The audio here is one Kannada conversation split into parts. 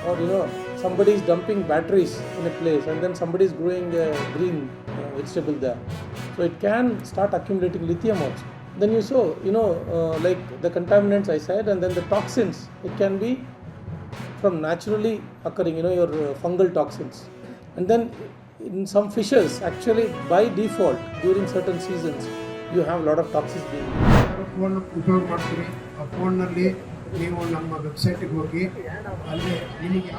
Or somebody is dumping batteries in a place and then somebody is growing a green vegetable there. So it can start accumulating lithium also. Then you saw, like the contaminants I said, and then the toxins. It can be from naturally occurring, your fungal toxins. And then in some fishes, actually by default, during certain seasons, you have a lot of toxins being phone ಉಪಯೋಗ ಮಾಡ್ತೀವಿ. ಆ ಫೋನ್ನಲ್ಲಿ ನೀವು ನಮ್ಮ ವೆಬ್ಸೈಟಿಗೆ ಹೋಗಿ ಅಲ್ಲಿ ನಿಮಗೆ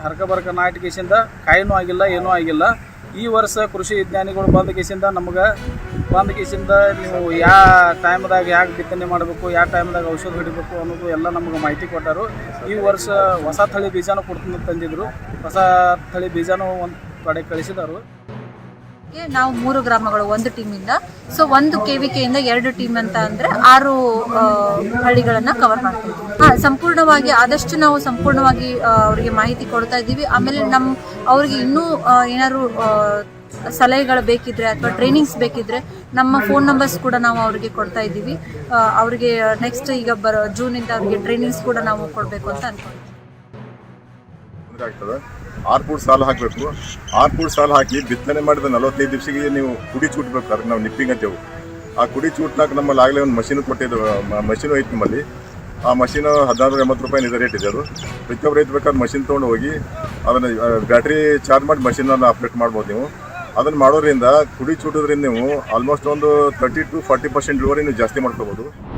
ಹರಕಬರಕ ನಾಟಿಕೆಸಿಂದ ಕಾಯಿನೂ ಆಗಿಲ್ಲ, ಏನೂ ಆಗಿಲ್ಲ. ಈ ವರ್ಷ ಕೃಷಿ ವಿಜ್ಞಾನಿಗಳು ಬಂದ ಕೇಸಿಂದ ನೀವು ಯಾವ ಟೈಮ್ದಾಗ ಯಾಕೆ ಬಿತ್ತನೆ ಮಾಡಬೇಕು, ಯಾವ ಟೈಮ್ದಾಗ ಔಷಧ ಹೊಡಿಬೇಕು ಅನ್ನೋದು ಎಲ್ಲ ನಮಗೆ ಮಾಹಿತಿ ಕೊಟ್ಟರು. ಈ ವರ್ಷ ಹೊಸ ತಳಿ ಬೀಜನೂ ತಂದಿದ್ರು. ಹೊಸ ತಳಿ ಬೀಜನೂ ಒಂದು ಕಡೆ ಕಳಿಸಿದರು. ನಾವು 3 ಗ್ರಾಮಗಳು ಒಂದು ಟೀಮಿಂದ, ಸೊ 1 KVKಯಿಂದ 2 ಟೀಮ್ ಅಂತ ಅಂದರೆ 6 ಹಳ್ಳಿಗಳನ್ನು ಕವರ್ ಮಾಡ್ತೀವಿ. ಸಂಪೂರ್ಣವಾಗಿ ಆದಷ್ಟು ನಾವು ಸಂಪೂರ್ಣವಾಗಿ ಅವರಿಗೆ ಮಾಹಿತಿ ಕೊಡ್ತಾ ಇದ್ದೀವಿ. ಆಮೇಲೆ ಅವ್ರಿಗೆ ಇನ್ನೂ ಏನಾದ್ರು ಸಲಹೆಗಳು ಬೇಕಿದ್ರೆ ಅಥವಾ ಟ್ರೈನಿಂಗ್ಸ್ ಬೇಕಿದ್ರೆ ನಮ್ಮ ಫೋನ್ ನಂಬರ್ಸ್ ಕೂಡ ನಾವು ಅವರಿಗೆ ಕೊಡ್ತಾ ಇದ್ದೀವಿ. ಅವರಿಗೆ ನೆಕ್ಸ್ಟ್ ಈಗ ಜೂನಿಂದ ಅವರಿಗೆ ಟ್ರೈನಿಂಗ್ಸ್ ಕೂಡ ನಾವು ಕೊಡಬೇಕು ಅಂತ ಅನ್ಕೊಂಡಿದ್ದೀವಿ. 6 ಫೂಟ್ ಸಾಲು ಹಾಕಬೇಕು. 6 ಫೂಟ್ ಸಾಲು ಹಾಕಿ ಬಿತ್ತನೆ ಮಾಡಿದ 45 ದಿವಸಕ್ಕೆ ನೀವು ಕುಡಿ ಚೂಟ್ಬೇಕು. ಅದಕ್ಕೆ ನಾವು ನಿಪ್ಪಿಂಗ್ ಅಂತೇವು. ಆ ಕುಡಿ ಚೂಟ್ನಾಗ ನಮ್ಮಲ್ಲಿ ಆಗಲೇ ಒಂದು ಮಷೀನ್ ಕೊಟ್ಟಿದ್ದು, ಮಷೀನು ಐತೆ ನಮ್ಮಲ್ಲಿ. ಆ ಮಷೀನು 1480 ರೂಪಾಯಿ ಇದು ರೇಟ್ ಇದೆ. ಅದು ಪ್ರತಿಯೊಬ್ಬರು ರೈತ ಬೇಕಾದ್ರೆ ಮಷೀನ್ ತೊಗೊಂಡು ಹೋಗಿ ಅದನ್ನು ಬ್ಯಾಟ್ರಿ ಚಾರ್ಜ್ ಮಾಡಿ ಮಷೀನನ್ನು ಆಪ್ರೇಟ್ ಮಾಡ್ಬೋದು ನೀವು. ಅದನ್ನು ಮಾಡೋದ್ರಿಂದ ಕುಡಿ ಚೂಟೋದ್ರಿಂದ ನೀವು ಆಲ್ಮೋಸ್ಟ್ ಒಂದು 30 to 40% ಇಳುವರಿ ನೀವು ಜಾಸ್ತಿ ಮಾಡ್ಕೋಬೋದು.